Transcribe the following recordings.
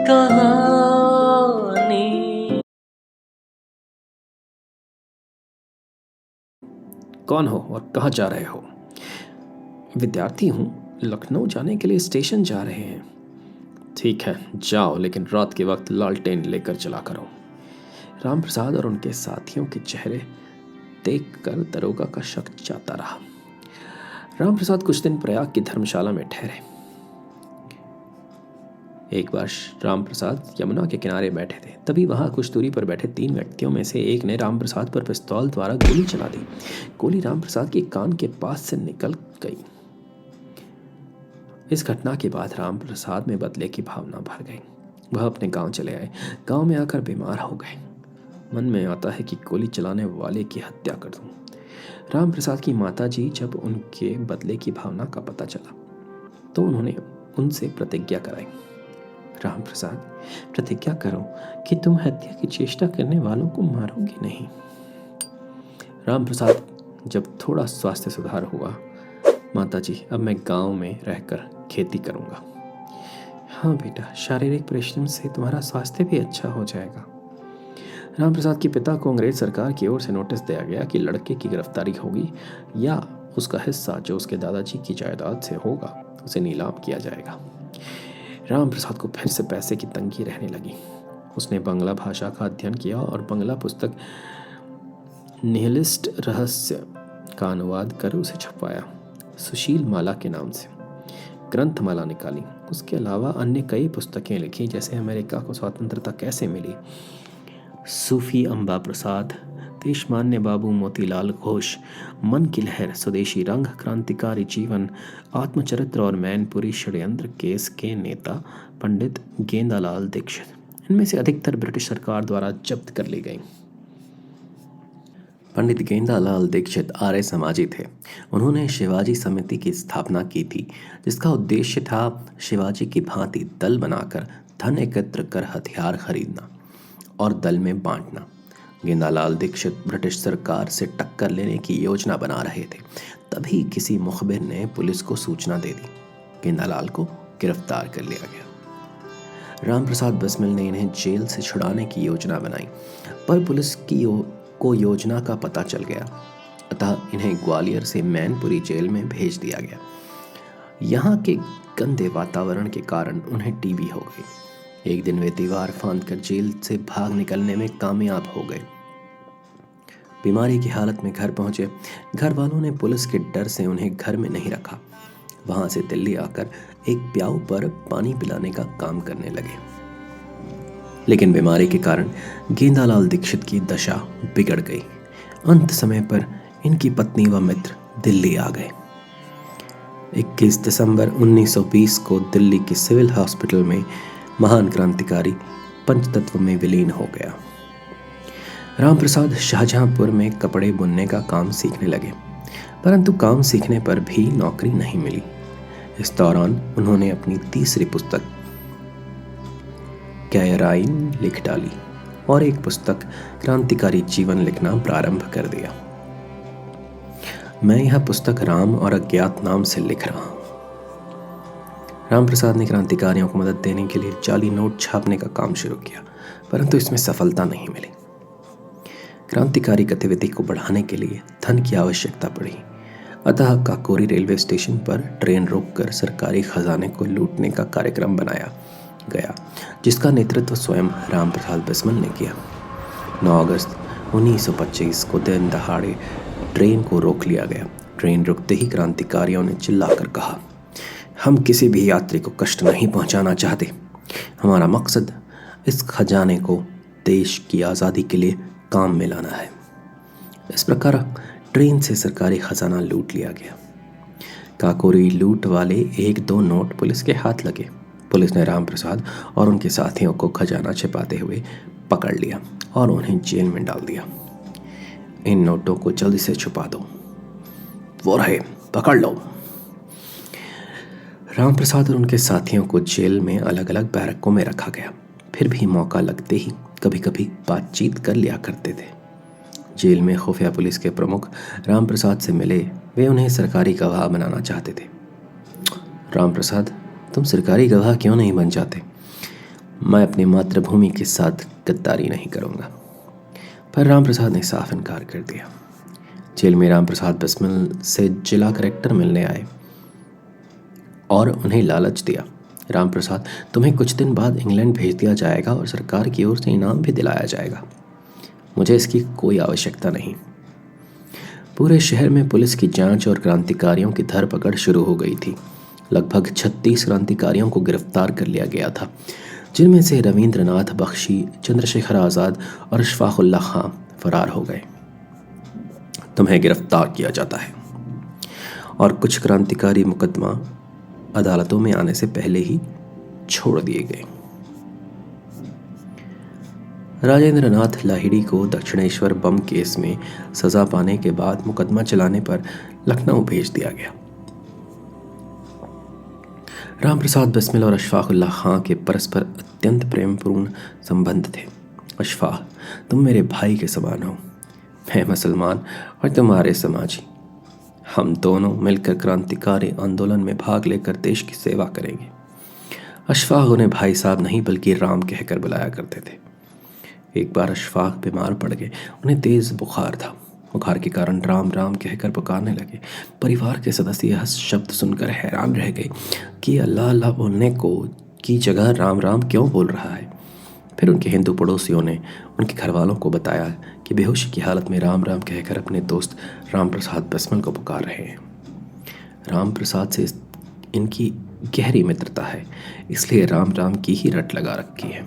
कहानी। कौन हो और कहाँ जा रहे हो? विद्यार्थी हूँ, लखनऊ जाने के लिए स्टेशन जा रहे हैं। ठीक है, जाओ, लेकिन रात के वक्त लालटेन लेकर चला करो। राम प्रसाद और उनके साथियों के चेहरे देखकर दरोगा का शक जाता रहा। राम प्रसाद कुछ दिन प्रयाग की धर्मशाला में ठहरे। एक बार राम प्रसाद यमुना के किनारे बैठे थे, तभी वहां कुछ दूरी पर बैठे 3 व्यक्तियों में से एक ने राम प्रसाद पर पिस्तौल द्वारा गोली चला दी। गोली राम प्रसाद के कान के पास से निकल गई। इस घटना के बाद राम प्रसाद में बदले की भावना भर गई। वह अपने गांव चले आए। गांव में आकर बीमार हो गए। मन में आता है कि गोली चलाने वाले की हत्या कर दूं। राम प्रसाद की माताजी जब उनके बदले की भावना का पता चला तो उन्होंने उनसे प्रतिज्ञा कराई। राम प्रसाद, प्रतिज्ञा करो कि तुम हत्या की चेष्टा करने वालों को मारोगे नहीं। राम प्रसाद जब थोड़ा स्वास्थ्य सुधार हुआ, माताजी, अब मैं गांव में रहकर खेती करूंगा। हाँ बेटा, शारीरिक परिश्रम से तुम्हारा स्वास्थ्य भी अच्छा हो जाएगा। राम प्रसाद के पिता को अंग्रेज सरकार की ओर से नोटिस दिया गया कि लड़के की गिरफ्तारी होगी या उसका हिस्सा जो उसके दादाजी की जायदाद से होगा उसे नीलाम किया जाएगा। राम प्रसाद को फिर से पैसे की तंगी रहने लगी। उसने बंगला भाषा का अध्ययन किया और बंगला पुस्तक निहिलिस्ट रहस्य का अनुवाद कर उसे छपवाया। सुशील माला के नाम से ग्रंथमाला निकाली। उसके अलावा अन्य कई पुस्तकें लिखी, जैसे अमेरिका को स्वतंत्रता कैसे मिली, सूफी अम्बा प्रसाद, देशमान्य बाबू मोतीलाल घोष, मन की लहर, स्वदेशी रंग, क्रांतिकारी जीवन, आत्मचरित्र और मैनपुरी षड्यंत्र केस के नेता पंडित गेंदालाल दीक्षित। इनमें से अधिकतर ब्रिटिश सरकार द्वारा जब्त कर ली गई। पंडित गेंदालाल दीक्षित आर्य समाजी थे। उन्होंने शिवाजी समिति की स्थापना की थी, जिसका उद्देश्य था शिवाजी की भांति दल बनाकर धन एकत्र कर हथियार खरीदना और दल में बांटना। गेंदालाल दीक्षित ब्रिटिश सरकार से टक्कर लेने की योजना बना रहे थे। तभी किसी मुखबिर ने पुलिस को सूचना दे दी। गेंदालाल को गिरफ्तार कर लिया गया। राम प्रसाद बिस्मिल ने इन्हें जेल से छुड़ाने की योजना बनाई, पर पुलिस को योजना का पता चल गया, अतः इन्हें ग्वालियर से मैनपुरी जेल में भेज दिया गया। यहाँ के गंदे वातावरण के कारण उन्हें टीबी हो गई। एक दिन वे दीवार फांदकर जेल से भाग निकलने में कामयाब हो गए। बीमारी की हालत में घर पहुंचे। घर वालों ने पुलिस के डर से उन्हें घर में नहीं रखा। वहां से दिल्ली आकर एक प्याऊ पर पानी पिलाने का काम करने लगे। लेकिन बीमारी के कारण गेंदालाल दीक्षित की दशा बिगड़ गई। अंत समय पर इनकी पत्नी व मित्र दिल्ली आ गए। 21 दिसंबर 1920 को दिल्ली के सिविल हॉस्पिटल में महान क्रांतिकारी पंचतत्व में विलीन हो गया। राम प्रसाद शाहजहांपुर में कपड़े बुनने का काम सीखने लगे, परंतु काम सीखने पर भी नौकरी नहीं मिली। इस दौरान उन्होंने अपनी तीसरी पुस्तक कैराइन लिख डाली और एक पुस्तक क्रांतिकारी जीवन लिखना प्रारंभ कर दिया। मैं यह पुस्तक राम और अज्ञात नाम से लिख रहा हूं। राम प्रसाद ने क्रांतिकारियों को मदद देने के लिए जाली नोट छापने का काम शुरू किया, परंतु इसमें सफलता नहीं मिली। क्रांतिकारी गतिविधि को बढ़ाने के लिए धन की आवश्यकता पड़ी, अतः काकोरी रेलवे स्टेशन पर ट्रेन रोककर सरकारी खजाने को लूटने का कार्यक्रम बनाया गया, जिसका नेतृत्व स्वयं राम प्रसाद बिस्मिल ने किया। 9 अगस्त 1925 को दिन दहाड़े ट्रेन को रोक लिया गया। ट्रेन रुकते ही क्रांतिकारियों ने चिल्लाकर कहा, हम किसी भी यात्री को कष्ट नहीं पहुंचाना चाहते। हमारा मकसद इस खजाने को देश की आज़ादी के लिए काम में लाना है। इस प्रकार ट्रेन से सरकारी खजाना लूट लिया गया। काकोरी लूट वाले 1-2 नोट पुलिस के हाथ लगे। पुलिस ने राम प्रसाद और उनके साथियों को खजाना छिपाते हुए पकड़ लिया और उन्हें जेल में डाल दिया। इन नोटों को जल्दी से छुपा दो, वो रहे, पकड़ लो। राम प्रसाद और उनके साथियों को जेल में अलग अलग बैरकों में रखा गया। फिर भी मौका लगते ही कभी कभी बातचीत कर लिया करते थे। जेल में खुफिया पुलिस के प्रमुख राम प्रसाद से मिले। वे उन्हें सरकारी गवाह बनाना चाहते थे। राम प्रसाद, तुम सरकारी गवाह क्यों नहीं बन जाते? मैं अपनी मातृभूमि के साथ गद्दारी नहीं करूँगा। पर रामप्रसाद ने साफ इनकार कर दिया। जेल में रामप्रसाद बिस्मिल से जिला कलेक्टर मिलने आए और उन्हें लालच दिया, रामप्रसाद, तुम्हें कुछ दिन बाद इंग्लैंड भेज दिया जाएगा और सरकार की ओर से इनाम भी दिलाया जाएगा। मुझे इसकी कोई आवश्यकता नहीं। पूरे शहर में पुलिस की जांच और क्रांतिकारियों की धरपकड़ शुरू हो गई थी। लगभग 36 क्रांतिकारियों को गिरफ्तार कर लिया गया था, जिनमें से रविंद्रनाथ बख्शी, चंद्रशेखर आज़ाद और अशफाकुल्लाह खां फरार हो गए। तुम्हें गिरफ्तार किया जाता है और कुछ क्रांतिकारी मुकदमा अदालतों में आने से पहले ही छोड़ दिए गए। राजेंद्रनाथ लाहिड़ी को दक्षिणेश्वर बम केस में सजा पाने के बाद मुकदमा चलाने पर लखनऊ भेज दिया गया। रामप्रसाद बिस्मिल और अशफाकुल्लाह खां के परस्पर अत्यंत प्रेमपूर्ण संबंध थे। अशफाक, तुम मेरे भाई के समान हो। मैं मुसलमान और तुम आर्य समाजी। हम दोनों मिलकर क्रांतिकारी आंदोलन में भाग लेकर देश की सेवा करेंगे। अशफाक उन्हें भाई साहब नहीं बल्कि राम कहकर बुलाया करते थे। एक बार अशफाक बीमार पड़ गए। उन्हें तेज बुखार था। बुखार के कारण राम राम कहकर पुकारने लगे। परिवार के सदस्य यह शब्द सुनकर हैरान रह गए कि अल्लाह अल्लाह बोलने को की जगह राम राम क्यों बोल रहा है। फिर उनके हिंदू पड़ोसियों ने उनके घर वालों को बताया कि बेहोशी की हालत में राम राम कहकर अपने दोस्त रामप्रसाद बिस्मिल को पुकार रहे हैं। रामप्रसाद से इनकी गहरी मित्रता है, इसलिए राम राम की ही रट लगा रखी है।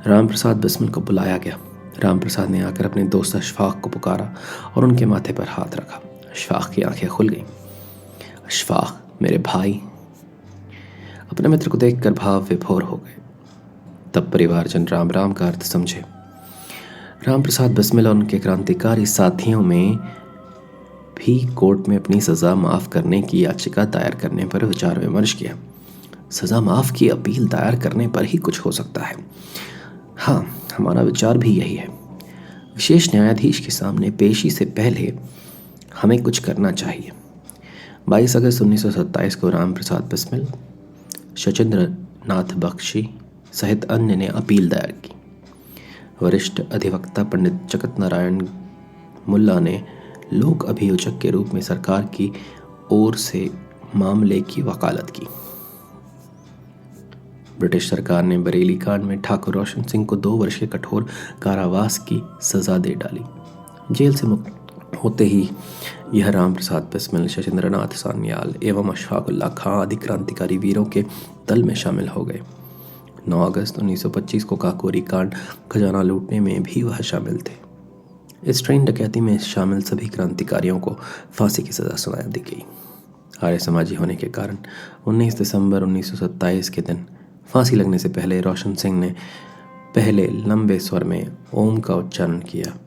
रामप्रसाद बिस्मिल को बुलाया गया। रामप्रसाद ने आकर अपने दोस्त अशफाक को पुकारा और उनके माथे पर हाथ रखा। अशफाक की आंखें खुल गईं। अशफाक, मेरे भाई। अपने मित्र को देखकर भाव विभोर हो गए। तब परिवारजन राम राम का अर्थ समझे। रामप्रसाद बिस्मिल और उनके क्रांतिकारी साथियों में भी कोर्ट में अपनी सज़ा माफ़ करने की याचिका दायर करने पर विचार विमर्श किया। सज़ा माफ़ की अपील दायर करने पर ही कुछ हो सकता है। हाँ, हमारा विचार भी यही है। विशेष न्यायाधीश के सामने पेशी से पहले हमें कुछ करना चाहिए। 22 अगस्त 1927 को रामप्रसाद बिस्मिल, शचेंद्र नाथ बख्शी सहित अन्य ने अपील दायर की। वरिष्ठ अधिवक्ता पंडित जगत नारायण मुल्ला ने लोक अभियोजक के रूप में सरकार की ओर से मामले की वकालत की। ब्रिटिश सरकार ने बरेली कांड में ठाकुर रोशन सिंह को 2 वर्ष के कठोर कारावास की सजा दे डाली। जेल से मुक्त होते ही यह रामप्रसाद बिस्मिल, शचेंद्रनाथ सान्याल एवं अशफाकुल्लाह खां आदि क्रांतिकारी वीरों के दल में शामिल हो गए। 9 अगस्त 1925 को काकोरी कांड खजाना लूटने में भी वह शामिल थे। इस ट्रेन डकैती में शामिल सभी क्रांतिकारियों को फांसी की सजा सुना दी गई। आर्य समाजी होने के कारण 19 दिसंबर 1927 के दिन फांसी लगने से पहले रोशन सिंह ने पहले लंबे स्वर में ओम का उच्चारण किया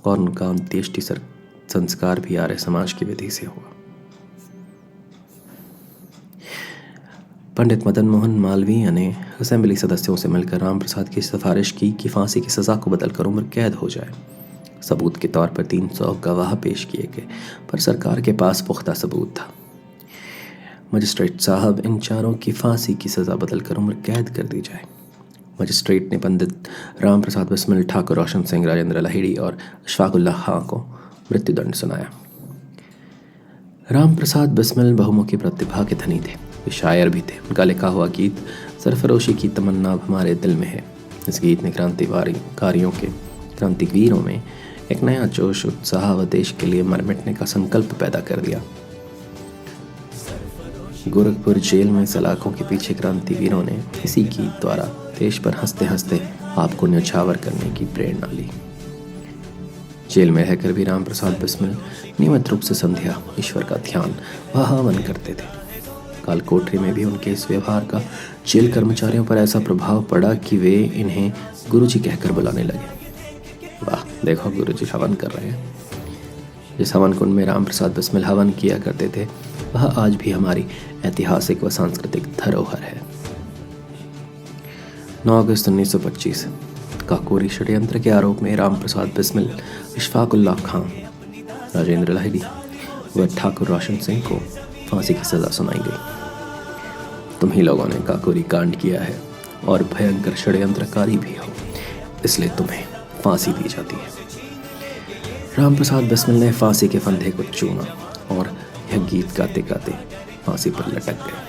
और उनका अंत्येष्टि संस्कार भी आर्य समाज की विधि से हुआ। पंडित मदन मोहन मालवीय ने असेंबली सदस्यों से मिलकर रामप्रसाद की सिफारिश की कि फांसी की सज़ा को बदलकर उम्र कैद हो जाए। सबूत के तौर पर 300 गवाह पेश किए गए, पर सरकार के पास पुख्ता सबूत था। मजिस्ट्रेट साहब, इन चारों की फांसी की सज़ा बदलकर उम्र कैद कर दी जाए। मजिस्ट्रेट ने पंडित रामप्रसाद बिस्मिल, ठाकुर रोशन सिंह, राजेंद्र लाहिड़ी और अशफाकुल्लाह खां को मृत्युदंड सुनाया। रामप्रसाद बिस्मिल बहुमुखी प्रतिभा के धनी थे। वे शायर भी थे। उनका लिखा हुआ गीत सरफरोशी की तमन्ना अब हमारे दिल में है। इस गीत ने क्रांतिवीरों में एक नया जोश, उत्साह व देश के लिए मर मिटने का संकल्प पैदा कर दिया। गोरखपुर जेल में सलाखों के पीछे क्रांतिवीरों ने इसी गीत द्वारा देश पर हंसते हंसते आपको न्यौछावर करने की प्रेरणा ली। जेल में रहकर भी रामप्रसाद बिस्मिल नियमित रूप से संध्या, ईश्वर का ध्यान व हवन करते थे। कालकोठरी में भी उनके इस व्यवहार का जेल कर्मचारियों पर ऐसा प्रभाव पड़ा कि वे इन्हें गुरुजी कहकर बुलाने लगे। वाह, देखो गुरुजी हवन कर रहे हैं। जिस हवन कुंड में रामप्रसाद बिस्मिल हवन किया करते थे, वह आज भी हमारी ऐतिहासिक व सांस्कृतिक धरोहर है। 9 अगस्त 1925 काकोरी षड्यंत्र के आरोप में रामप्रसाद बिस्मिल, अशफाकुल्लाह खां, राजेंद्र लाहिड़ी व ठाकुर रोशन सिंह को फांसी की सजा सुनाई गई। तुम ही लोगों ने काकोरी कांड किया है और भयंकर षड्यंत्रकारी भी हो, इसलिए तुम्हें फांसी दी जाती है। रामप्रसाद बिस्मिल ने फांसी के फंदे को चूमा और यह गीत गाते गाते फांसी पर लटक गए।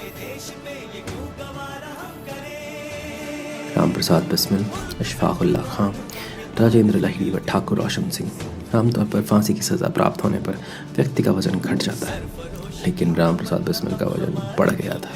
रामप्रसाद बिस्मिल, अशफाकुल्लाह खां, राजेंद्र लाहिड़ी व ठाकुर रोशन सिंह। आमतौर पर फांसी की सज़ा प्राप्त होने पर व्यक्ति का वजन घट जाता है, लेकिन रामप्रसाद बिस्मिल का वजन बढ़ गया था।